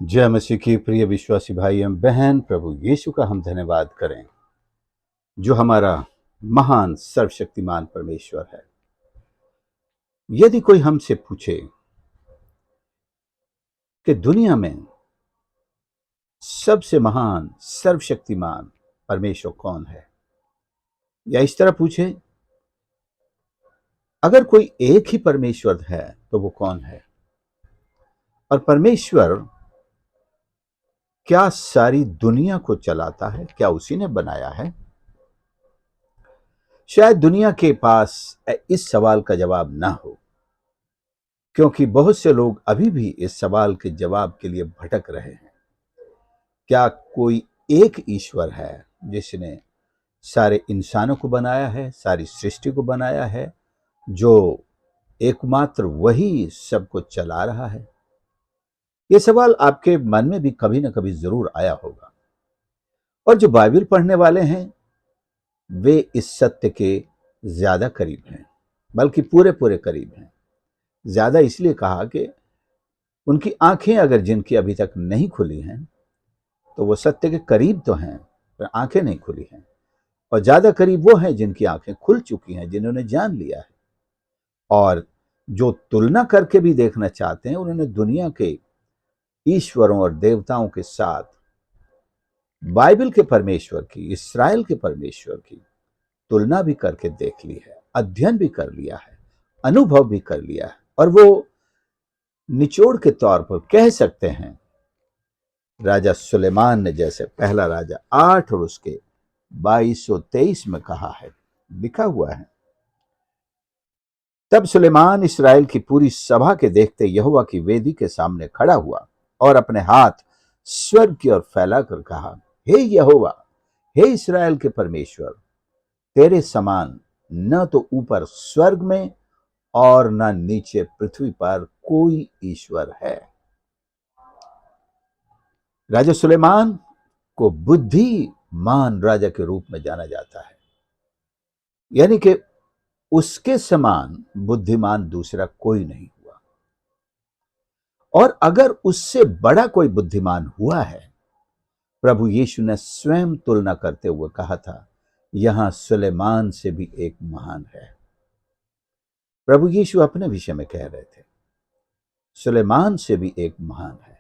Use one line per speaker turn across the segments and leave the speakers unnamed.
जय मसीह की प्रिय विश्वासी भाई एवं बहन, प्रभु यीशु का हम धन्यवाद करें जो हमारा महान सर्वशक्तिमान परमेश्वर है। यदि कोई हमसे पूछे कि दुनिया में सबसे महान सर्वशक्तिमान परमेश्वर कौन है, या इस तरह पूछे अगर कोई एक ही परमेश्वर है तो वो कौन है, और परमेश्वर क्या सारी दुनिया को चलाता है, क्या उसी ने बनाया है? शायद दुनिया के पास इस सवाल का जवाब ना हो, क्योंकि बहुत से लोग अभी भी इस सवाल के जवाब के लिए भटक रहे हैं। क्या कोई एक ईश्वर है जिसने सारे इंसानों को बनाया है, सारी सृष्टि को बनाया है, जो एकमात्र वही सबको चला रहा है? ये सवाल आपके मन में भी कभी ना कभी जरूर आया होगा। और जो बाइबल पढ़ने वाले हैं वे इस सत्य के ज्यादा करीब हैं, बल्कि पूरे पूरे करीब हैं। ज्यादा इसलिए कहा कि उनकी आंखें अगर जिनकी अभी तक नहीं खुली हैं तो वो सत्य के करीब तो हैं, पर आंखें नहीं खुली हैं। और ज्यादा करीब वो हैं जिनकी आंखें खुल चुकी हैं, जिन्होंने जान लिया है, और जो तुलना करके भी देखना चाहते हैं, उन्होंने दुनिया के ईश्वरों और देवताओं के साथ बाइबल के परमेश्वर की, इस्राएल के परमेश्वर की तुलना भी करके देख ली है, अध्ययन भी कर लिया है, अनुभव भी कर लिया है। और वो निचोड़ के तौर पर कह सकते हैं, राजा सुलेमान ने जैसे पहला राजा 8 और उसके 2223 में कहा है, लिखा हुआ है, तब सुलेमान इस्राएल की पूरी सभा के देखते यहोवा की वेदी के सामने खड़ा हुआ और अपने हाथ स्वर्ग की ओर फैलाकर कहा, हे यहोवा, हे इस्राएल के परमेश्वर, तेरे समान न तो ऊपर स्वर्ग में और न नीचे पृथ्वी पर कोई ईश्वर है। राजा सुलेमान को बुद्धिमान राजा के रूप में जाना जाता है, यानी कि उसके समान बुद्धिमान दूसरा कोई नहीं हुआ। और अगर उससे बड़ा कोई बुद्धिमान हुआ है, प्रभु यीशु ने स्वयं तुलना करते हुए कहा था, यहां सुलेमान से भी एक महान है। प्रभु यीशु अपने विषय में कह रहे थे, सुलेमान से भी एक महान है।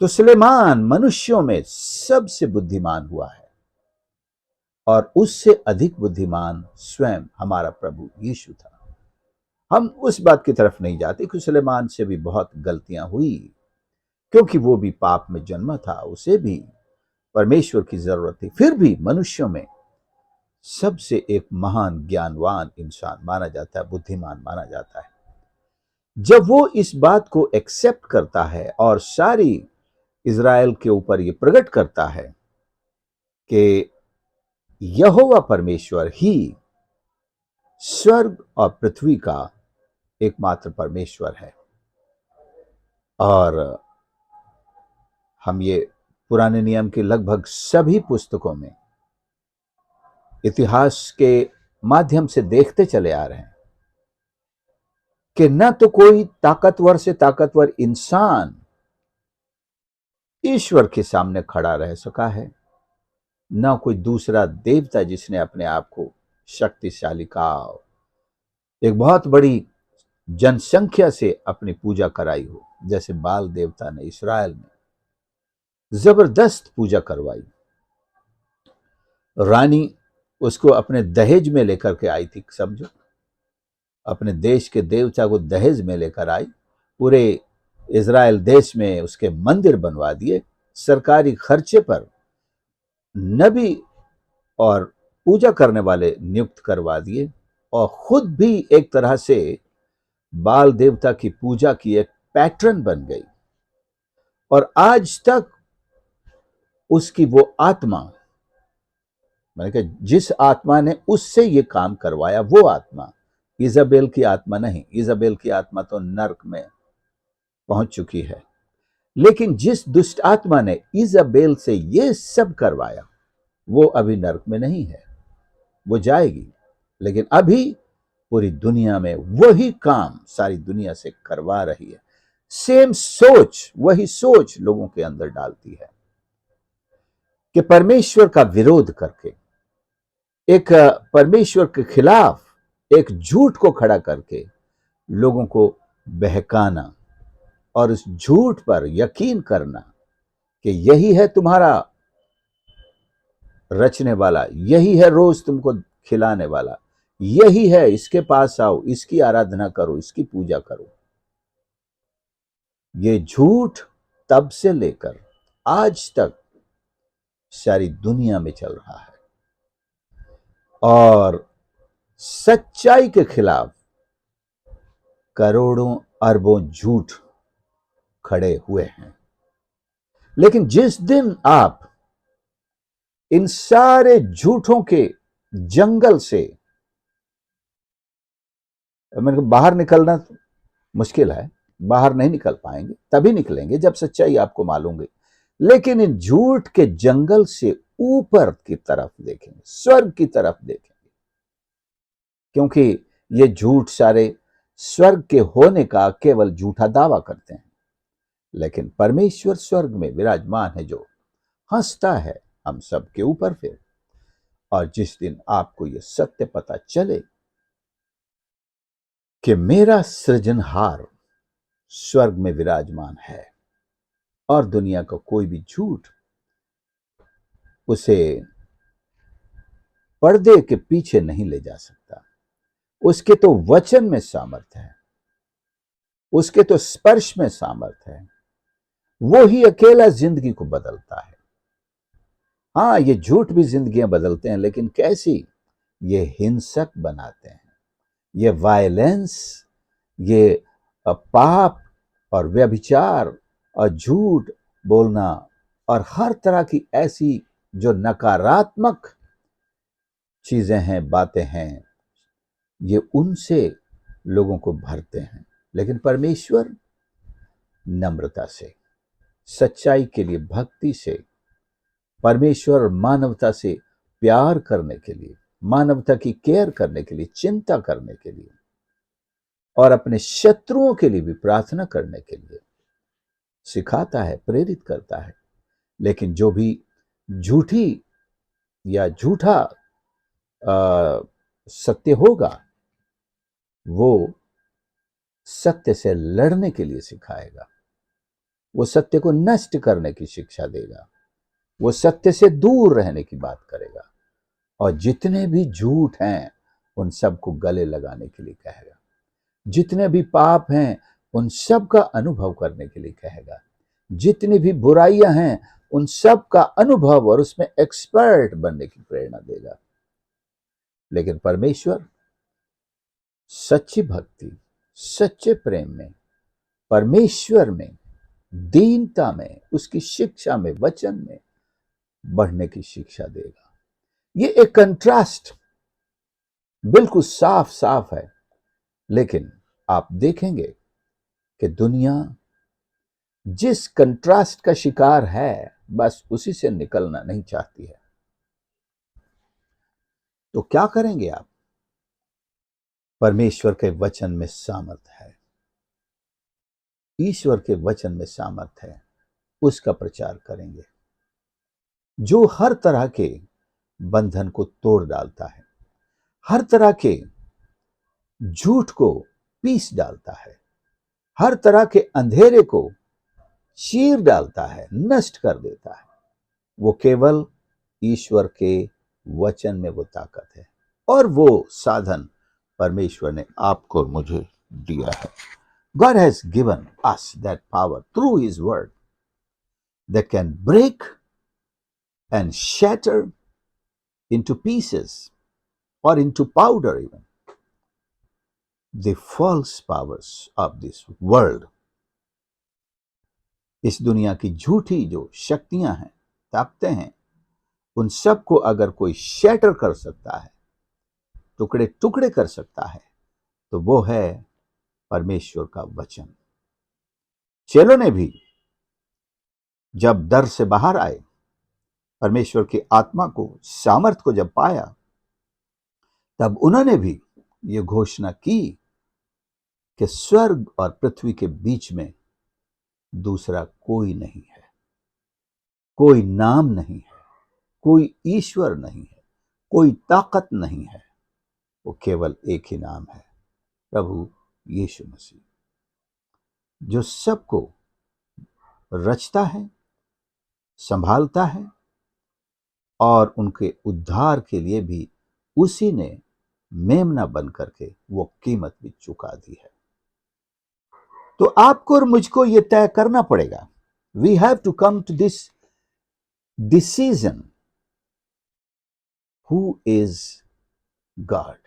तो सुलेमान मनुष्यों में सबसे बुद्धिमान हुआ है, और उससे अधिक बुद्धिमान स्वयं हमारा प्रभु यीशु था। हम उस बात की तरफ नहीं जाते कि सुलेमान से भी बहुत गलतियां हुई, क्योंकि वो भी पाप में जन्मा था, उसे भी परमेश्वर की जरूरत थी। फिर भी मनुष्यों में सबसे एक महान ज्ञानवान इंसान माना जाता है, बुद्धिमान माना जाता है। जब वो इस बात को एक्सेप्ट करता है और सारी इज़राइल के ऊपर ये प्रकट करता है कि यहोवा परमेश्वर ही स्वर्ग और पृथ्वी का एकमात्र परमेश्वर है। और हम ये पुराने नियम के लगभग सभी पुस्तकों में इतिहास के माध्यम से देखते चले आ रहे हैं कि न तो कोई ताकतवर से ताकतवर इंसान ईश्वर के सामने खड़ा रह सका है, न कोई दूसरा देवता जिसने अपने आप को शक्तिशाली कहा, एक बहुत बड़ी जनसंख्या से अपनी पूजा कराई हो, जैसे बाल देवता ने इस्राएल में जबरदस्त पूजा करवाई। रानी उसको अपने दहेज में लेकर के आई थी, समझो, अपने देश के देवता को दहेज में लेकर आई, पूरे इज़राइल देश में उसके मंदिर बनवा दिए, सरकारी खर्चे पर नबी और पूजा करने वाले नियुक्त करवा दिए, और खुद भी एक तरह से बाल देवता की पूजा की एक पैटर्न बन गई। और आज तक उसकी वो आत्मा, मैंने कहा जिस आत्मा ने उससे ये काम करवाया, वो आत्मा इजाबेल की आत्मा नहीं। इजाबेल की आत्मा तो नर्क में पहुंच चुकी है, लेकिन जिस दुष्ट आत्मा ने इजाबेल से ये सब करवाया, वो अभी नर्क में नहीं है, वो जाएगी। लेकिन अभी पूरी दुनिया में वही काम सारी दुनिया से करवा रही है। सेम सोच, वही सोच लोगों के अंदर डालती है कि परमेश्वर का विरोध करके, एक परमेश्वर के खिलाफ एक झूठ को खड़ा करके लोगों को बहकाना और उस झूठ पर यकीन करना कि यही है तुम्हारा रचने वाला, यही है रोज तुमको खिलाने वाला, यही है, इसके पास आओ, इसकी आराधना करो, इसकी पूजा करो। ये झूठ तब से लेकर आज तक सारी दुनिया में चल रहा है और सच्चाई के खिलाफ करोड़ों अरबों झूठ खड़े हुए हैं। लेकिन जिस दिन आप इन सारे झूठों के जंगल से, मैंने कहा बाहर निकलना मुश्किल है, बाहर नहीं निकल पाएंगे, तभी निकलेंगे जब सच्चाई आपको मालूम है। लेकिन इन झूठ के जंगल से ऊपर की तरफ देखेंगे, स्वर्ग की तरफ देखेंगे, क्योंकि ये झूठ सारे स्वर्ग के होने का केवल झूठा दावा करते हैं। लेकिन परमेश्वर स्वर्ग में विराजमान है, जो हंसता है हम सब के ऊपर फिर। और जिस दिन आपको यह सत्य पता चले कि मेरा सृजनहार स्वर्ग में विराजमान है और दुनिया का कोई भी झूठ उसे पर्दे के पीछे नहीं ले जा सकता। उसके तो वचन में सामर्थ्य है, उसके तो स्पर्श में सामर्थ्य है, वो ही अकेला जिंदगी को बदलता है। हाँ, ये झूठ भी जिंदगियां बदलते हैं, लेकिन कैसी? ये हिंसक बनाते हैं, ये वायलेंस, ये पाप और व्यभिचार और झूठ बोलना और हर तरह की ऐसी जो नकारात्मक चीजें हैं, बातें हैं, ये उनसे लोगों को भरते हैं। लेकिन परमेश्वर नम्रता से, सच्चाई के लिए भक्ति से, परमेश्वर मानवता से प्यार करने के लिए, मानवता की केयर करने के लिए, चिंता करने के लिए और अपने शत्रुओं के लिए भी प्रार्थना करने के लिए सिखाता है, प्रेरित करता है। लेकिन जो भी झूठी या झूठा सत्य होगा, वो सत्य से लड़ने के लिए सिखाएगा, वो सत्य को नष्ट करने की शिक्षा देगा, वो सत्य से दूर रहने की बात करेगा और जितने भी झूठ हैं उन सबको गले लगाने के लिए कहेगा, जितने भी पाप हैं उन सब का अनुभव करने के लिए कहेगा, जितनी भी बुराइयां हैं उन सब का अनुभव और उसमें एक्सपर्ट बनने की प्रेरणा देगा। लेकिन परमेश्वर सच्ची भक्ति, सच्चे प्रेम में, परमेश्वर में, दीनता में, उसकी शिक्षा में, वचन में बढ़ने की शिक्षा देगा। ये एक कंट्रास्ट बिल्कुल साफ साफ है। लेकिन आप देखेंगे कि दुनिया जिस कंट्रास्ट का शिकार है, बस उसी से निकलना नहीं चाहती है। तो क्या करेंगे आप? परमेश्वर के वचन में सामर्थ है, ईश्वर के वचन में सामर्थ है, उसका प्रचार करेंगे जो हर तरह के बंधन को तोड़ डालता है, हर तरह के झूठ को पीस डालता है, हर तरह के अंधेरे को चीर डालता है, नष्ट कर देता है। वो केवल ईश्वर के वचन में वो ताकत है और वो साधन परमेश्वर ने आपको मुझे दिया है। God has given us that power through His word that can break and shatter into pieces or into powder even the false powers of this world. इस दुनिया की झूठी जो शक्तियां हैं, ताकतें हैं, उन सब को अगर कोई शैटर कर सकता है, टुकड़े टुकड़े कर सकता है, तो वो है परमेश्वर का वचन। चेलों ने भी जब डर से बाहर आए, परमेश्वर की आत्मा को, सामर्थ को जब पाया, तब उन्होंने भी ये घोषणा की कि स्वर्ग और पृथ्वी के बीच में दूसरा कोई नहीं है, कोई नाम नहीं है, कोई ईश्वर नहीं है, कोई ताकत नहीं है। वो केवल एक ही नाम है, प्रभु यीशु मसीह, जो सबको रचता है, संभालता है और उनके उद्धार के लिए भी उसी ने मेमना बन करके वो कीमत भी चुका दी है। तो आपको और मुझको ये तय करना पड़ेगा, we have to come to this decision, who is God?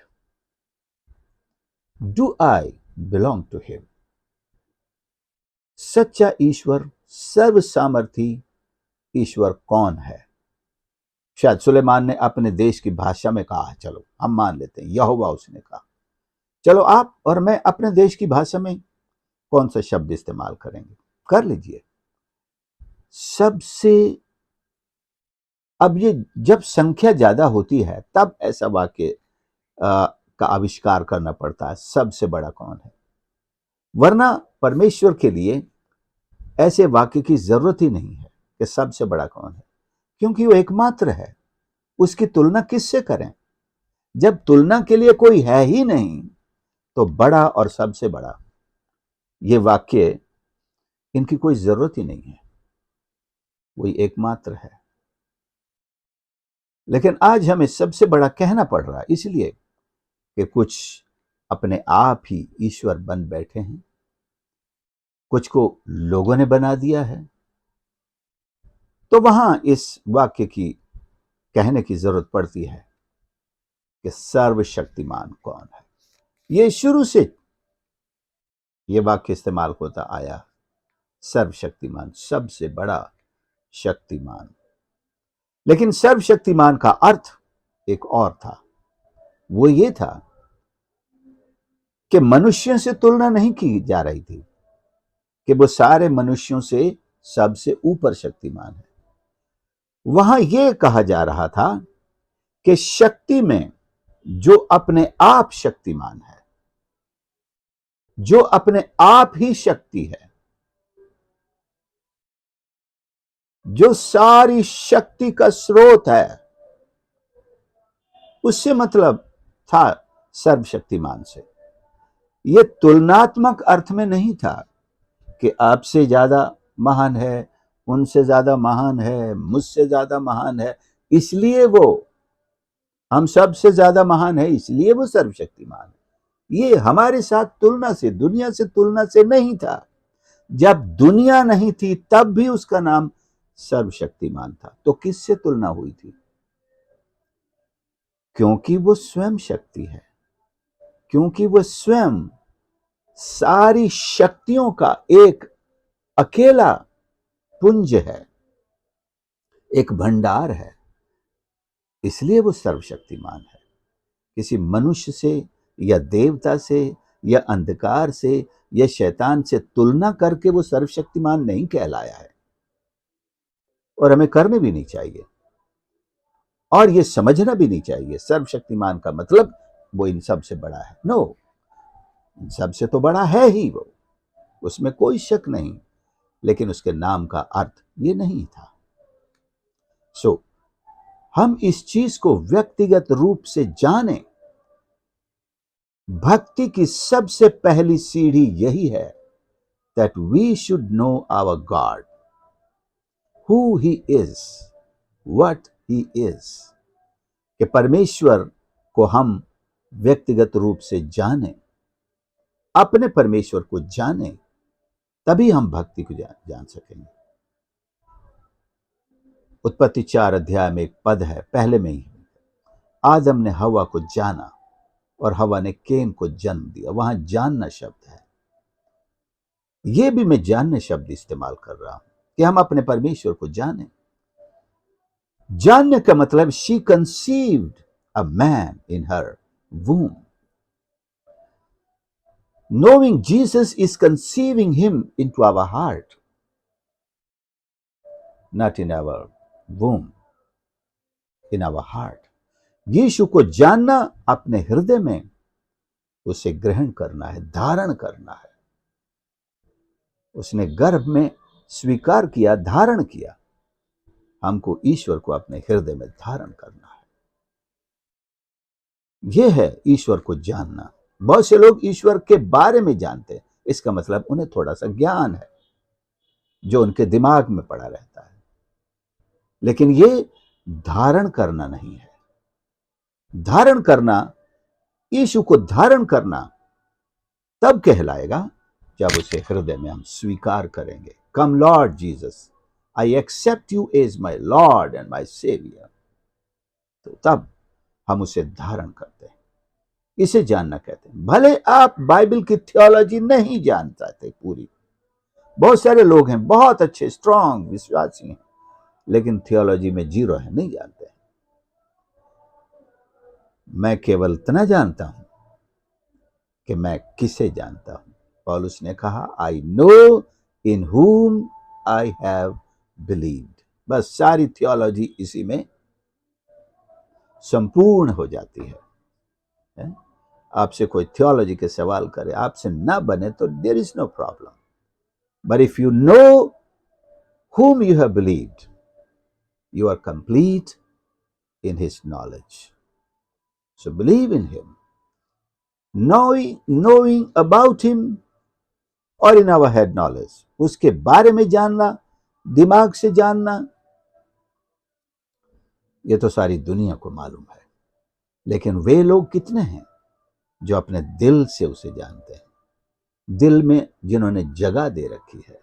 Do I belong to him? सच्चा ईश्वर, सर्व सामर्थी ईश्वर कौन है? शायद सुलेमान ने अपने देश की भाषा में कहा, चलो हम मान लेते हैं यहोवा उसने कहा। चलो आप और मैं अपने देश की भाषा में कौन सा शब्द इस्तेमाल करेंगे? कर लीजिए। सबसे, अब ये जब संख्या ज्यादा होती है तब ऐसा वाक्य का आविष्कार करना पड़ता है, सबसे बड़ा कौन है। वरना परमेश्वर के लिए ऐसे वाक्य की जरूरत ही नहीं है कि सबसे बड़ा कौन है, क्योंकि वो एकमात्र है। उसकी तुलना किससे करें? जब तुलना के लिए कोई है ही नहीं तो बड़ा और सबसे बड़ा, ये वाक्य, इनकी कोई जरूरत ही नहीं है, वही एकमात्र है। लेकिन आज हमें सबसे बड़ा कहना पड़ रहा है, इसलिए कि कुछ अपने आप ही ईश्वर बन बैठे हैं, कुछ को लोगों ने बना दिया है। तो वहां इस वाक्य की कहने की जरूरत पड़ती है कि सर्वशक्तिमान कौन है। ये शुरू से ये वाक्य इस्तेमाल होता आया, सर्वशक्तिमान, सबसे बड़ा शक्तिमान। लेकिन सर्वशक्तिमान का अर्थ एक और था, वो ये था कि मनुष्यों से तुलना नहीं की जा रही थी कि वो सारे मनुष्यों से सबसे ऊपर शक्तिमान है। वहां यह कहा जा रहा था कि शक्ति में जो अपने आप शक्तिमान है, जो अपने आप ही शक्ति है, जो सारी शक्ति का स्रोत है, उससे मतलब था सर्वशक्तिमान से। यह तुलनात्मक अर्थ में नहीं था कि आपसे ज्यादा महान है, उनसे ज्यादा महान है, मुझसे ज्यादा महान है, इसलिए वो, हम सबसे ज्यादा महान है इसलिए वो सर्वशक्तिमान है। ये हमारे साथ तुलना से, दुनिया से तुलना से नहीं था। जब दुनिया नहीं थी तब भी उसका नाम सर्वशक्तिमान था। तो किससे तुलना हुई थी? क्योंकि वो स्वयं शक्ति है, क्योंकि वो स्वयं सारी शक्तियों का एक अकेला पुंज है, एक भंडार है, इसलिए वो सर्वशक्तिमान है। किसी मनुष्य से या देवता से या अंधकार से या शैतान से तुलना करके वो सर्वशक्तिमान नहीं कहलाया है, और हमें करने भी नहीं चाहिए, और ये समझना भी नहीं चाहिए सर्वशक्तिमान का मतलब वो इन सब से बड़ा है। नो, इन सब से तो बड़ा है ही वो, उसमें कोई शक नहीं, लेकिन उसके नाम का अर्थ ये नहीं था। हम इस चीज को व्यक्तिगत रूप से जानें। भक्ति की सबसे पहली सीढ़ी यही है, that we should know our God, who he is, what he is, कि परमेश्वर को हम व्यक्तिगत रूप से जानें, अपने परमेश्वर को जानें, तभी हम भक्ति को जान सकेंगे। उत्पत्ति 4 अध्याय में एक पद है, पहले में ही, आदम ने हवा को जाना और हवा ने केन को जन्म दिया। वहां जानना शब्द है, यह भी मैं जानने शब्द इस्तेमाल कर रहा हूं कि हम अपने परमेश्वर को जानें। जानने का मतलब, she conceived a man in her womb. Knowing Jesus is conceiving him into our heart, not in our womb, in our heart. यीशु को जानना, अपने हृदय में उसे ग्रहण करना है, धारण करना है। उसने गर्भ में स्वीकार किया, धारण किया। हमको ईश्वर को अपने हृदय में धारण करना है। यह है ईश्वर को जानना। बहुत से लोग ईश्वर के बारे में जानते हैं, इसका मतलब उन्हें थोड़ा सा ज्ञान है जो उनके दिमाग में पड़ा रहता है, लेकिन ये धारण करना नहीं है। धारण करना, यीशु को धारण करना तब कहलाएगा जब उसे हृदय में हम स्वीकार करेंगे। Come Lord Jesus, I accept you as my Lord and my saviour. तो तब हम उसे धारण करते हैं। इसे जानना कहते हैं। भले आप बाइबल की थियोलॉजी नहीं जान पाते पूरी, बहुत सारे लोग हैं बहुत अच्छे स्ट्रांग विश्वासी हैं, लेकिन थियोलॉजी में जीरो है, नहीं जानते हैं। मैं केवल इतना जानता हूं कि मैं किसे जानता हूं। पौलुस ने कहा, I know in whom I have believed. बस सारी थियोलॉजी इसी में संपूर्ण हो जाती है। आपसे कोई थियोलॉजी के सवाल करे, आपसे ना बने तो there is no problem, but if you know whom you have believed, you are complete in his knowledge. So believe in him, knowing about him or in our head knowledge. उसके बारे में जानना, दिमाग से जानना, ये तो सारी दुनिया को मालूम है, लेकिन वे लोग कितने हैं जो अपने दिल से उसे जानते हैं, दिल में जिन्होंने जगह दे रखी है,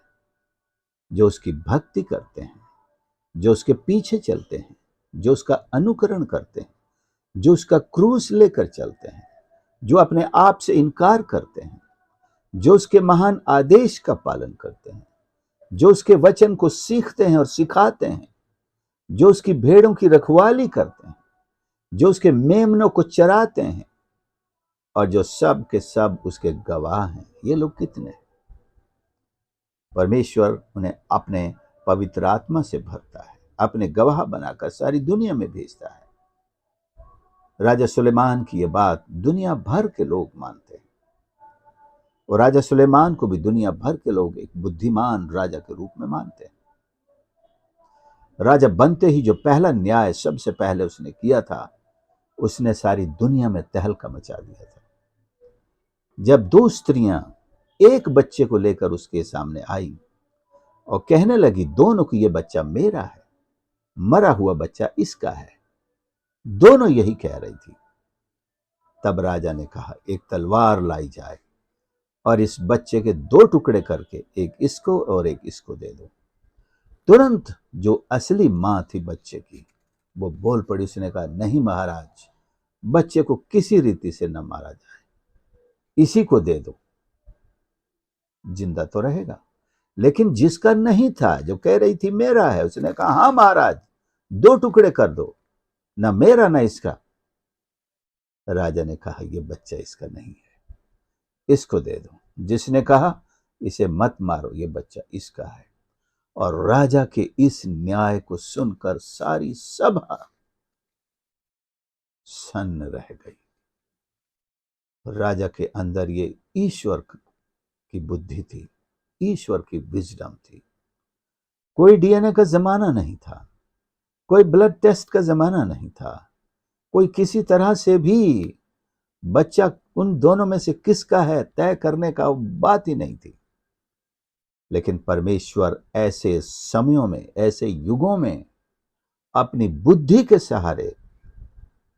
जो उसकी भक्ति करते हैं, जो उसके पीछे चलते हैं, जो उसका अनुकरण करते हैं, जो उसका क्रूस लेकर चलते हैं, जो अपने आप से इनकार करते हैं, जो उसके महान आदेश का पालन करते हैं, जो उसके वचन को सीखते हैं और सिखाते हैं, जो उसकी भेड़ों की रखवाली करते हैं, जो उसके मेमनों को चराते हैं, और जो सब के सब उसके गवाह हैं। ये लोग कितने हैं? परमेश्वर उन्हें अपने पवित्र आत्मा से भरता है, अपने गवाह बनाकर सारी दुनिया में भेजता है। राजा सुलेमान की यह बात दुनिया भर के लोग मानते हैं, और राजा सुलेमान को भी दुनिया भर के लोग एक बुद्धिमान राजा के रूप में मानते हैं। राजा बनते ही जो पहला न्याय सबसे पहले उसने किया था, उसने सारी दुनिया में तहलका मचा दिया था। जब दो स्त्रियां एक बच्चे को लेकर उसके सामने आई और कहने लगी, दोनों को ये बच्चा मेरा है, मरा हुआ बच्चा इसका है, दोनों यही कह रही थी। तब राजा ने कहा, एक तलवार लाई जाए और इस बच्चे के दो टुकड़े करके एक इसको और एक इसको दे दो। तुरंत जो असली मां थी बच्चे की, वो बोल पड़ी। उसने कहा, नहीं महाराज, बच्चे को किसी रीति से न मारा जाए, इसी को दे दो, जिंदा तो रहेगा। लेकिन जिसका नहीं था, जो कह रही थी मेरा है, उसने कहा, हाँ महाराज, दो टुकड़े कर दो, ना मेरा ना इसका। राजा ने कहा, यह बच्चा इसका नहीं है, इसको दे दो। जिसने कहा, इसे मत मारो, यह बच्चा इसका है। और राजा के इस न्याय को सुनकर सारी सभा सन्न रह गई। राजा के अंदर ये ईश्वर की बुद्धि थी, ईश्वर की विजडम थी। कोई डीएनए का जमाना नहीं था, कोई ब्लड टेस्ट का जमाना नहीं था, कोई किसी तरह से भी बच्चा उन दोनों में से किसका है तय करने का बात ही नहीं थी। लेकिन परमेश्वर ऐसे समयों में, ऐसे युगों में अपनी बुद्धि के सहारे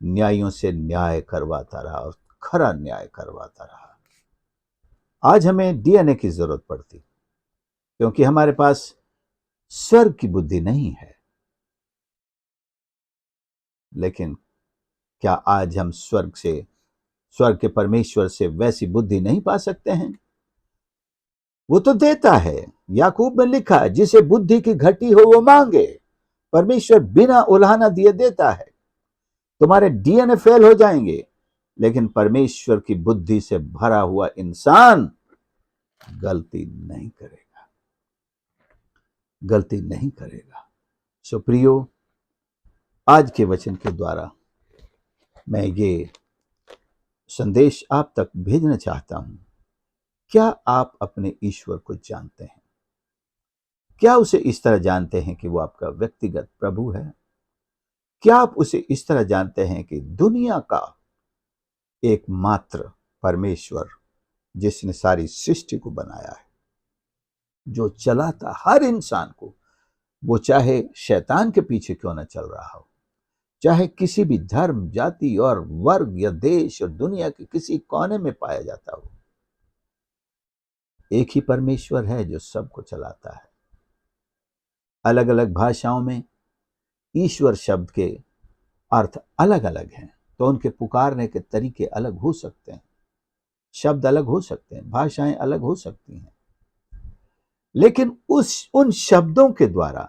न्यायों से न्याय करवाता रहा और खरा न्याय करवाता रहा। आज हमें डीएनए की जरूरत पड़ती, क्योंकि हमारे पास स्वर्ग की बुद्धि नहीं है। लेकिन क्या आज हम स्वर्ग के परमेश्वर से वैसी बुद्धि नहीं पा सकते हैं? वो तो देता है। याकूब में लिखा है, जिसे बुद्धि की घटी हो वो मांगे। परमेश्वर बिना उलाहना दिए देता है। तुम्हारे डीएनए फेल हो जाएंगे, लेकिन परमेश्वर की बुद्धि से भरा हुआ इंसान गलती नहीं करेगा, गलती नहीं करेगा। सो प्रियो, आज के वचन के द्वारा मैं ये संदेश आप तक भेजना चाहता हूं। क्या आप अपने ईश्वर को जानते हैं? क्या उसे इस तरह जानते हैं कि वो आपका व्यक्तिगत प्रभु है? क्या आप उसे इस तरह जानते हैं कि दुनिया का एकमात्र परमेश्वर जिसने सारी सृष्टि को बनाया है, जो चलाता हर इंसान को, वो चाहे शैतान के पीछे क्यों न चल रहा हो, चाहे किसी भी धर्म, जाति और वर्ग या देश और दुनिया के किसी कोने में पाया जाता हो, एक ही परमेश्वर है जो सबको चलाता है। अलग अलग भाषाओं में ईश्वर शब्द के अर्थ अलग अलग हैं, तो उनके पुकारने के तरीके अलग हो सकते हैं, शब्द अलग हो सकते हैं, भाषाएं अलग हो सकती हैं, लेकिन उन शब्दों के द्वारा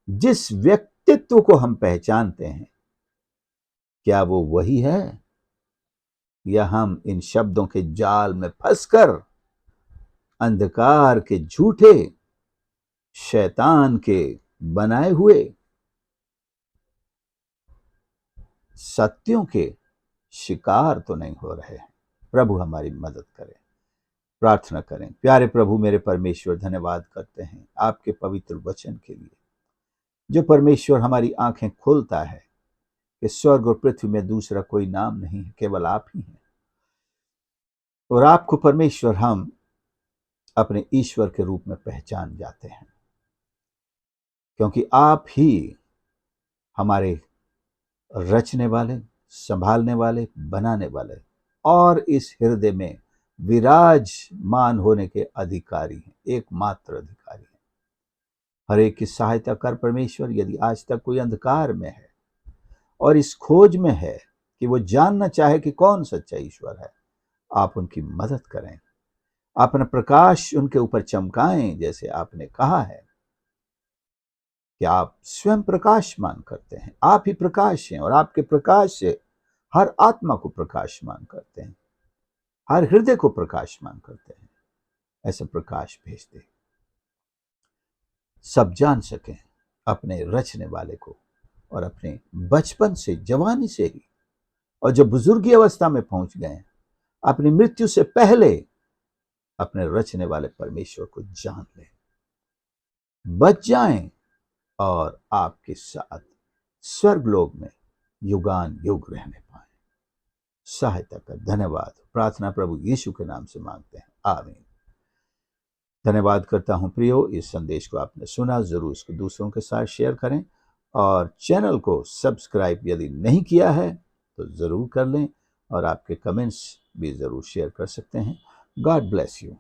जिस व्यक्तित्व को हम पहचानते हैं, क्या वो वही है, या हम इन शब्दों के जाल में फंसकर अंधकार के झूठे, शैतान के बनाए हुए सत्यों के शिकार तो नहीं हो रहे हैं? प्रभु हमारी मदद करें। प्रार्थना करें। प्यारे प्रभु मेरे परमेश्वर, धन्यवाद करते हैं आपके पवित्र वचन के लिए, जो परमेश्वर हमारी आंखें खोलता है कि स्वर्ग और पृथ्वी में दूसरा कोई नाम नहीं है, केवल आप ही हैं। और आपको परमेश्वर हम अपने ईश्वर के रूप में पहचान जाते हैं, क्योंकि आप ही हमारे रचने वाले, संभालने वाले, बनाने वाले और इस हृदय में विराजमान होने के अधिकारी हैं, एकमात्र अधिकारी हैं। हर एक की सहायता कर परमेश्वर। यदि आज तक कोई अंधकार में है और इस खोज में है कि वो जानना चाहे कि कौन सच्चा ईश्वर है, आप उनकी मदद करें, अपना प्रकाश उनके ऊपर चमकाएं, जैसे आपने कहा है कि आप स्वयं प्रकाशमान करते हैं। आप ही प्रकाश हैं और आपके प्रकाश से हर आत्मा को प्रकाशमान करते हैं, हर हृदय को प्रकाशमान करते हैं। ऐसा प्रकाश भेज दे, सब जान सकें अपने रचने वाले को, और अपने बचपन से, जवानी से ही, और जब बुजुर्गी अवस्था में पहुंच गए, अपनी मृत्यु से पहले अपने रचने वाले परमेश्वर को जान लें, बच जाएं और आपके साथ स्वर्गलोक में युगान युग रहने पाए। सहायता कर। धन्यवाद। प्रार्थना प्रभु यीशु के नाम से मांगते हैं, आमीन। धन्यवाद करता हूं प्रियो, इस संदेश को आपने सुना, जरूर इसको दूसरों के साथ शेयर करें, और चैनल को सब्सक्राइब यदि नहीं किया है तो जरूर कर लें, और आपके कमेंट्स भी जरूर शेयर कर सकते हैं। God bless you.